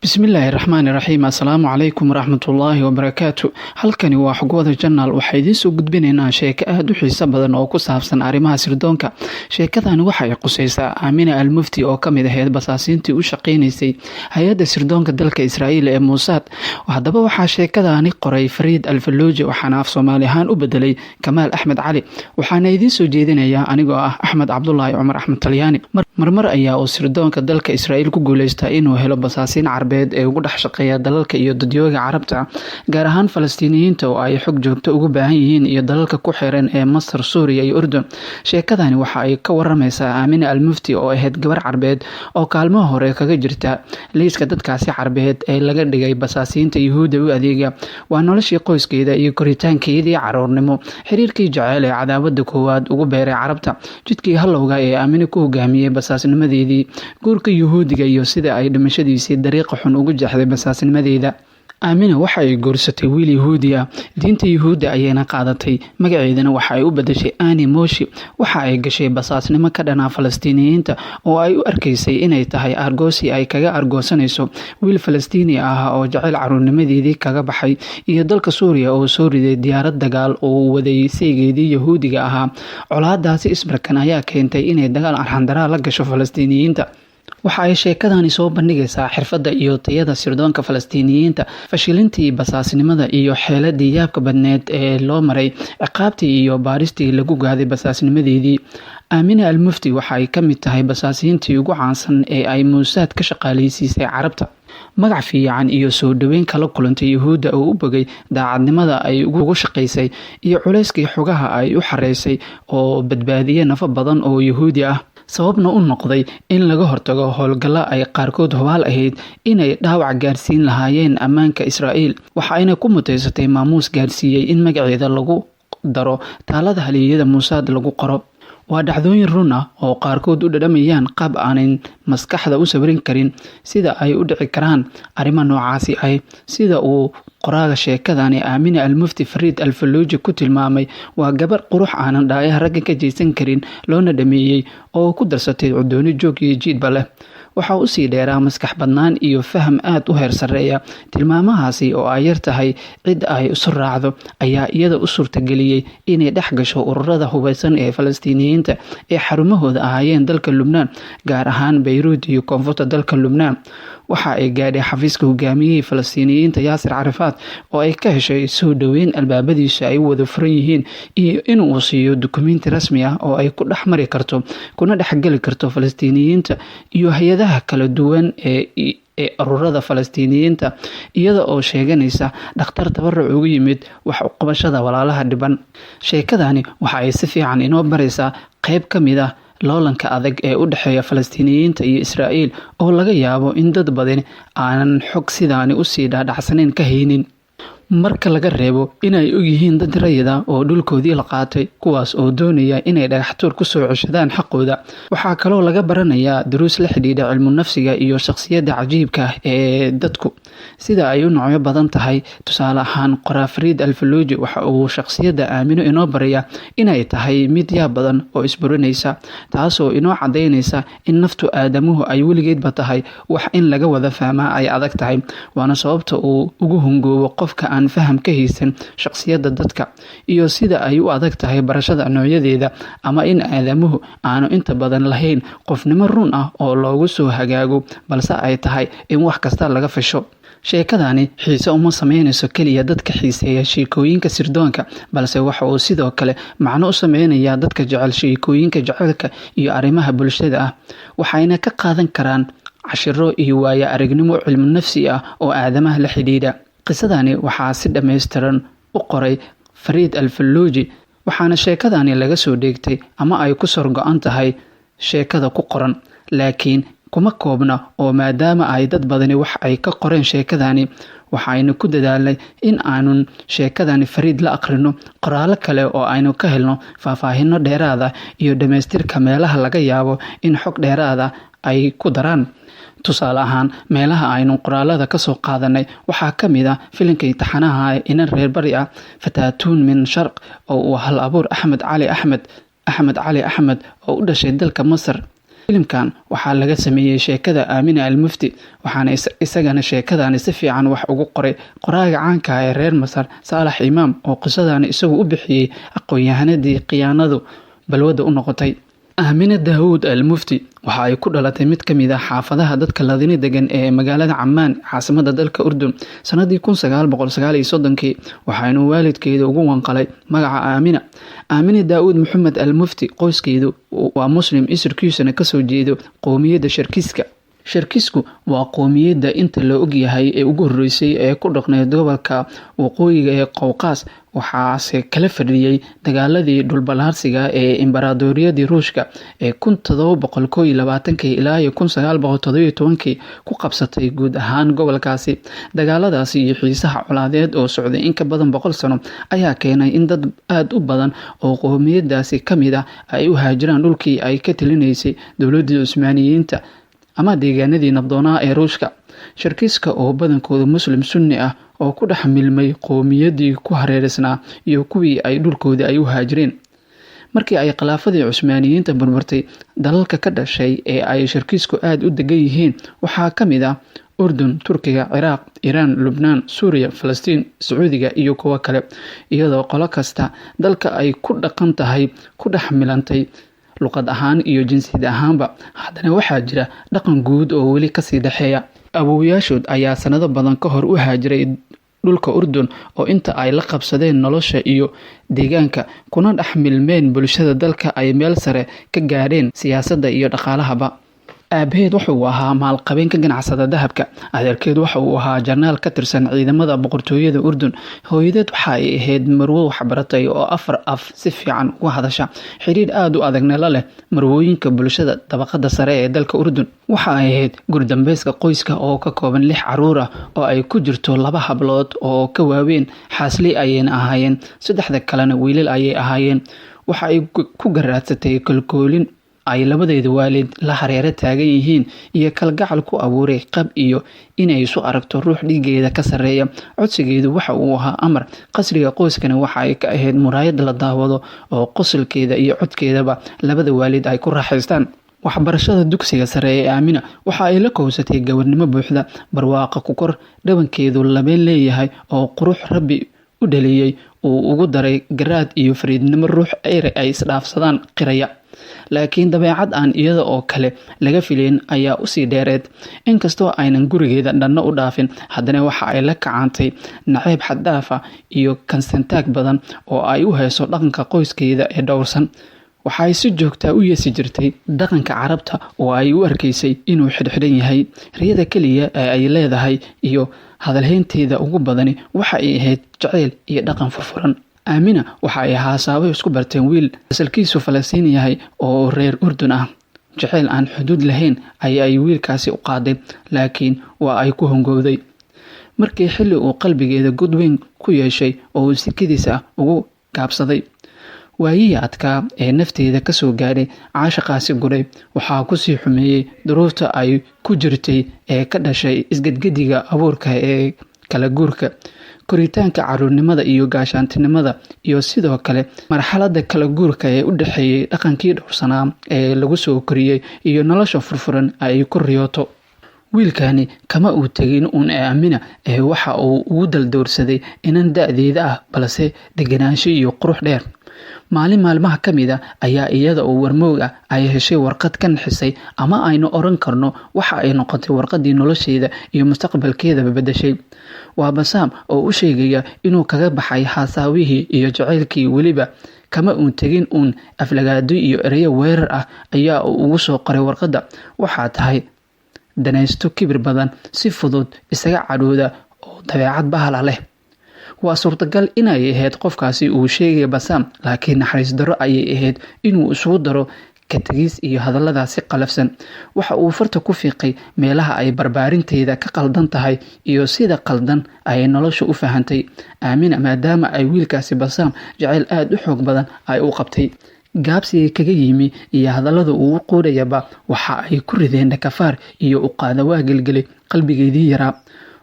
bismillaahi raxmaani raxiim. assalaamu calaykum waraxmatullaahi wabarakaatu. halkani waa xogwada janaal. waxaa idiin soo gudbinaynaa sheeko aada u xiiso badan oo ku saabsan arrimaha sirdoonka. sheekadani waxa ay qusaysaa aamina almufti oo kamid ahayd basaasiintii u shaqeynaysay hay-adda sirdoonka dalka israa'iil ee muusaad. haddaba waxaa sheekadani qoray fariid alfalooji, waxaana af soomaali ahaan u bedelay kamaal axmed cali. waxaana idiin soo jeedinayaa anigoo ah axmed cabdulaahi cumar axmed talyaani. marmar ayaa uu sirdoonka dalka israa'iil ku guuleystaa inuu helo basaasiin carbeed ee ugu dhex shaqeeya dalalka iyo dadyooga carabta, gaar ahaan falastiiniyiinta oo ay xog joogto ugu baahan yihiin, iyo dalalka ku xiran ee masar, suuriya iyo urdun. sheekadani waxa ay ka waramaysaa aamina almufti oo ahayd gabar carbeed oo kaalmaha hore kaga jirta liiska dadkaasi carbeed ee laga dhigay basaasiinta yuhuudda u adeega. waa noloshii qoyskeeda iyo koritaankeedii caruurnimo, xiriirkii jaceyl ee cadaawada koowaad ugu beeray carabta, jidkii halowga ee aamina ku hogaamiyey basaasnimadeedii, guurka yuhuudiga iyo sida ay dhimashadiisii dariiqa xun ugu jeexday basaasnimadeeda. aamina waxa ay goorsatay wiil yahuudi ah, diinta yuhuudda ayayna qaadatay, magaceedana waxa ay u bedeshay ani moshi. waxa ay gashay basaasnimo ka dhanaa falastiiniyiinta oo ay u arkaysay inay tahay argoosi ay kaga argoosanayso wiil falastiini ah oo jaceyl caruurnimadeedii kaga baxay, iyo dalka suuriya oo soo riday diyaarad dagaal oo waday saygeedii yahuudiga ahaa. colaadaasi isbarkan ayaa keentay inay dagaal arxandaraa la gasho falastiiniyiinta. waxa ay sheekadani soo bandhigaysaa xirfadda iyo tayada sirdoonka falastiiniyiinta, fashilintii basaasnimada iyo xeeladii yaabka badneed ee loo maray, ciqaabtii iyo baaristii lagu gaaday basaasnimadeedii. aamina almufti waxa ay ka mid tahay basaasiintii ugu caansan ee ay muusaad ka shaqaaleysiisay carabta. magac fiican iyo soo dhaweyn kala kulantay yuhuudda oo u bogay daacadnimada ay ugu shaqaysay, iyo culayskii xogaha ay u xareysay oo badbaadiyay nafo badan oo yuhuudi ah, sababna u noqday in laga hortago howlgalla ay qaarkood hubaal ahayd inay dhaawac gaarsiin lahaayeen ammaanka israa'iil. waxa ayna ku mutaysatay maamuus gaarsiiyey in magaceeda lagu daro taalada haliyada muusaad lagu qoro. waa dhacdooyin run ah oo qaarkood u dhadhamayaan qaab aanan maskaxda u sawirin karin sida ay u dhici karaan arrimo noocaasi ah. sida uu qoraaga sheekadani aamina almufti fariid alfalooji ku tilmaamay, waa gabar qurux aanan dhaayaha ragga ka jeysan karin, loona dhameeyey oo ku darsatay cudooni joog iyo jiidba leh. waxaa usii dheeraa maskax badnaan iyo faham aad u heer sarreeya. tilmaamahaasi oo ay yar tahay cid ay isu raacdo ayaa iyada u suurtageliyey inay dhex gasho ururada hubeysan ee falastiiniyiinta ee xarumahooda ahaayeen dalka lubnaan, gaar ahaan beyruud iyo koonfurta dalka lubnaan. waxa ay gaadhay xafiiska hogaamiyihii falastiiniyiinta yaasir carafaad oo ay ka heshay soo dhaweyn albaabadiisu ay wada furan yihiin, iyo inuu siiyo dukumeenti rasmi ah oo ay ku dhex mari karto kuna dhexgeli karto falastiiniyiinta iyo hay-adaha kala duwan ee ururada falastiiniyiinta, iyada oo sheeganaysa dhakhtar tabaruc ugu yimid wax u qabashada walaalaha dhiban. sheekadani waxa ay si fiican inoo baraysaa qayb ka mid ah loolanka adag ee u dhexeeya falastiiniyiinta iyo israa'iil, oo laga yaabo in dad badan aanan xog sidaani usii dhaadhacsanayn ka haynin, marka laga reebo inay ogyihiin dad rayida oo dhulkoodii la qaatay, kuwaas oo doonaya inay dhagaxtuur kusoo ceshadaan xaqooda. waxaa kaloo laga baranayaa duruus la xidhiidha cilmu nafsiga iyo shakhsiyadda cajiibka ee dadku, sida ay u noocyo badan tahay. tusaale ahaan, qoraa fariid alfalooji waxa uu shakhsiyadda aamino inoo baraya inay tahay mid yaab badan oo isburinaysa, taasoo inoo cadaynaysa in naftu aadamuhu ay weligeedba tahay wax in laga wada fahmaa ay adag tahay. waana sababta uu ugu hungoobo qofka aan faham ka haysan shakhsiyadda dadka, iyo sida ay u adag tahay barashada noocyadeeda, ama in aadamuhu aanu inta badan lahayn qofnimo run ah oo loogu soo hagaago, balse ay tahay in wax kasta laga fasho. sheekadani xiise uma sameynayso keliya dadka xiiseeya sheekooyinka sirdoonka, balse waxa uu sidoo kale macno u sameynayaa dadka jecel sheekooyinka jaceylka iyo arrimaha bulshada ah. waxayna ka qaadan karaan cashiro iyo waayo aragnimo cilmu nafsi ah oo aadamaha la xidhiidha. qisadani waxaa si dhammaystiran u qoray fariid alfalooji, waxaana sheekadani laga soo dheegtay ama ay ku sor go-an tahay sheekada ku qoran, laakiin kuma koobna, oo maadaama ay dad badani wax ay ka qoreen sheekadani, waxaynu ku dadaalnay in aanun sheekadani fariid la aqrino qoraallo kale oo aynu ka helno faahfaahino dheeraada iyo dhammaystirka meelaha laga yaabo in xog dheeraada ay ku daraan. tusaale ahaan, meelaha aynu qoraalada kasoo qaadanay waxaa ka mid ah filimka imtixaanaha inan reer bari ah fataatuun min sharq oo uu hal abuur axmed cali axmed oo u dhashay dalka masar. filimkan waxaa laga sameeyey sheekada Aamina Al-Mufti waxaana isagana sheekadani si fiican wax ugu qoray qoraaga caanka ah ee reer Masar Saalax Imaam oo qisadani isagu u bixiyay aqoon-yahanadii khiyaanadu balwada u noqotay. Aamina Daawud Al-Mufti waxa ay ku dhalatay mid ka mid ah xaafadaha dadka ladini degan ee magaalada Ammaan caasimadda dalka Urdun sanadii 1939 waxaana waalidkeedu ugu wanqalay magaca Aamina. Aamina Daawud Maxamed Al-Mufti qoyskeedu waa muslim isirkiisuna ka soo jeedo qowmiyadda Sharkisku waa qowmiyadda inta la og yahay ee ugu horeysay ee ku dhaqneyd gobolka waqooyiga ee Qowqaas waxaase kala fadhiyay dagaaladii dhulbalaarsiga ee Imbaradoriyadii Ruushka ee 1721 ilaa 1917 ku qabsatay guud ahaan gobolkaasi. Dagaaladaasi iyo xiisaha colaadeed oo socday in ka badan 100 sano ayaa keenay in dad aad u badan oo qowmiyadaasi ka mid ah ay u haajiraan dhulkii ay ka talinaysay dowladda Cusmaaniyiinta ama deegaanadii nabdoonaa ee Ruushka. Sharkiska oo badankooda muslim sunni ah oo ku dhex milmay qowmiyadii ku hareereysnaa iyo kuwii ay dhulkooda ay u haajireen. Markii ay khilaafadii Cusmaaniyiinta burburtay, dalalka ka dhashay ee ay Sharkisku aad u degan yihiin waxaa ka mid ah Urdun, Turkiga, Ciraaq, Iiraan, Lubnaan, Suuriya, Falastiin, Sacuudiga iyo kuwo kale, iyadoo qolo kasta dalka ay ku dhaqan tahay ku dhex milantay luqad ahaan iyo jinsiyad ahaanba. Haddana waxaa jira dhaqan guud oo weli kasii dhaxeeya. Awoowayaashood ayaa sanado badan ka hor u haajiray dhulka Urdun oo inta ay la qabsadeen nolosha iyo deegaanka kuna dhex milmeen bulshada dalka ay meel sare ka gaadheen siyaasadda iyo dhaqaalahaba. Aabaheed waxa uu ahaa maalqabeen ka ganacsada dahabka, adeerkeed waxa uu ahaa jarnaal ka tirsan ciidamada boqortooyada Urdun, hooyadeed waxa ay ahayd marwo waxbaratay oo 4 af si fiican uga hadasha, xiriir aad u adagna la leh marwooyinka bulshada dabaqada sare ee dalka Urdun. Waxa ay ahayd gurdambeyska qoyska oo ka kooban 6 caruur ah oo ay ku jirto 2 hablood oo ka waaweyn, xaasli ayayna ahaayeen, 3 kalena wiilal ayay ahaayeen. Waxa ay ku garaadsatay kalkoolin ay labadeeda waalid la hareero taagan yihiin iyo kalgacal ku abuuray qab iyo inay isu aragto ruux dhigeeda ka sareeya. Codsigeedu waxa uu ahaa amar. Qasriga qoyskana waxa ay ka ahayd muraayad la daawado oo qosolkeeda iyo codkeedaba labada waalid ay ku raaxaystaan. Waxbarashada dugsiga sare ee Aamina waxa ay la kowsatay gabarnimo buuxda, barwaaqo ku kor, dhabankeedu labeen leeyahay oo qurux Rabbi u dhaliyay uu ugu daray garaad iyo fariidnimo ruux ay isdhaafsadaan qiraya. Laakiin dabeecad aan iyada oo kale laga filayn ayaa u sii dheereed. Inkastoo aynan gurigeeda dhanna u dhaafin, haddana waxa ay la kacantay nacayb xad dhaaf ah iyo kansantaag badan oo ay u hayso dhaqanka qoyskeeda ee dhowrsan. Waxa ay si joogta u yeesi jirtay dhaqanka Carabta oo ay u arkaysay inuu xidhxidhan yahay. Riyada kaliya ee ay leedahay iyo hadalhaynteeda ugu badani waxa ay ahayd jacayl iyo dhaqan furfuran. Aamina waxa ay haasaabo isku barteen wiil asalkiisu Falastiin yahay oo reer Urdun ah. Jacayl aan xuduud lahayn ay wiilkaasi u qaaday, laakiin waa ay ku hongowday. Markii xilli uu qalbigeeda god weyn ku yeeshay oo sikadiisa ugu gaabsaday, waayihii adkaa ee nafteeda ka soo gaadhay caashaqaasi guray waxaa ku sii xumeeyey duruufta ay ku jirtay ee ka dhashay isgadgadiga abuurka ee kala guurka, koritaanka caruurnimada iyo gaashaantinimada, iyo sidoo kale marxaladda kala guurka ee u dhaxeeyay dhaqankii dhowrsanaa ee lagu soo koriyey iyo nolosha furfuran ay ku riyooto. Wiilkani kama uu tegin uun Aamina ee waxa uu ugu daldoorsaday inan da'deeda ah balse deganaansho iyo qurux dheer. Maalin maalmaha ka mid ah ayaa iyada oo warmoog ah ay heshay warqad ka naxisay, ama aynu oran karno waxa ay noqotay warqadii nolosheeda iyo mustaqbalkeeda bedeshay. Waa Basaam oo u sheegaya inuu kaga baxay haasaawihii iyo jacaylkii, weliba kama uu tegin uun aflagaado iyo ereyo weerar ah ayaa uu ugu soo qoray warqadda. Waxaa tahay danaysto kibir badan, si fudud isaga cadhooda oo dabeecad bahala leh. Waa suurtagal inay ahayd qofkaasi uu sheegay Basaam, laakiin naxariis darro ayay ahayd inuu isugu daro ka tagis iyo hadalladaasi qalafsan. Waxa uu farta ku fiiqay meelaha ay barbaarinteeda ka qaldan tahay iyo sida qaldan ay nolosha u fahantay. Aamina maadaama ay wiilkaasi Basaam jacayl aad u xoog badan ay u qabtay, gaabsiga kaga yimi iyo hadallada uu qoorayaba waxa ay ku rideen dhakafaar iyo u qaada waa gelgelay qalbigeedii yaraa.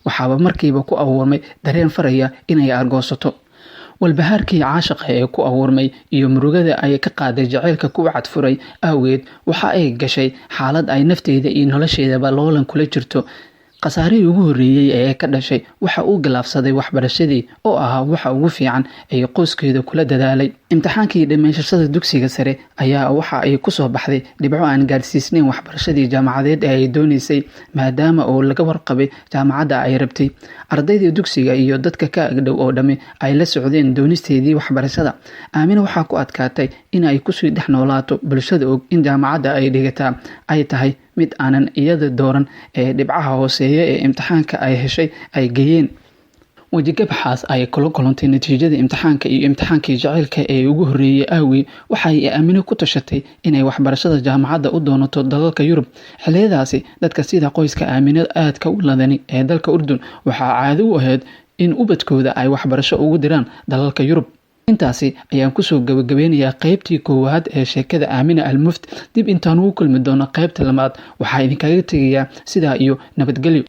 Waxaaba markiiba ku abuurmay dareen faraya inay argoosato. walbahaarkii caashiqa ee ku abuurmay iyo murugada ay ka qaaday jaceylka ku cadfuray awgeed waxa ay gashay xaalad ay nafteeda iyo nolosheedaba loolan kula jirto. khasaarihii ugu horreeyey ee ka dhashay waxa uu galaafsaday waxbarashadii oo ahaa waxa ugu fiican ay qoyskeeda kula dadaalay. imtixaankii dhammaysashada dugsiga sare ayaa waxa ay kusoo baxday dhibco aan gaarsiisnayn waxbarashadii jaamacadeed ee ay doonaysay, maadaama oo laga warqabay jaamacadda ay rabtay. ardaydii dugsiga iyo dadka ka agdhow oo dhammi ay la socdeen doonisteedii waxbarashada. aamina waxaa ku adkaatay in ay kusii dhex noolaato bulshada og in jaamacadda ay dhigataa ay tahay mid aanan iyada dooran ee dhibcaha hooseeya ee imtixaanka ay heshay ay geeyeen. wejigabaxaas ay kula kulantay natiijada imtixaanka iyo imtixaankii jaceylka ee ugu horreeyey awgi waxay aamino ku tashatay inay waxbarashada jaamacadda u doonato dalalka Yurub. xilliyadaasi dadka sida qoyska aamino aadka u ladani ee dalka Urdun waxaa caado u ahayd in ubadkooda ay waxbarasho ugu diraan dalalka Yurub. intaasi ayaan kusoo gabagabeynayaa qaybtii koowaad ee sheekada Aamina Al Mufti. dib intaan ugu kulmi doono qaybta labaad waxaa idinkaga tegayaa sidaa iyo nabadgelyo.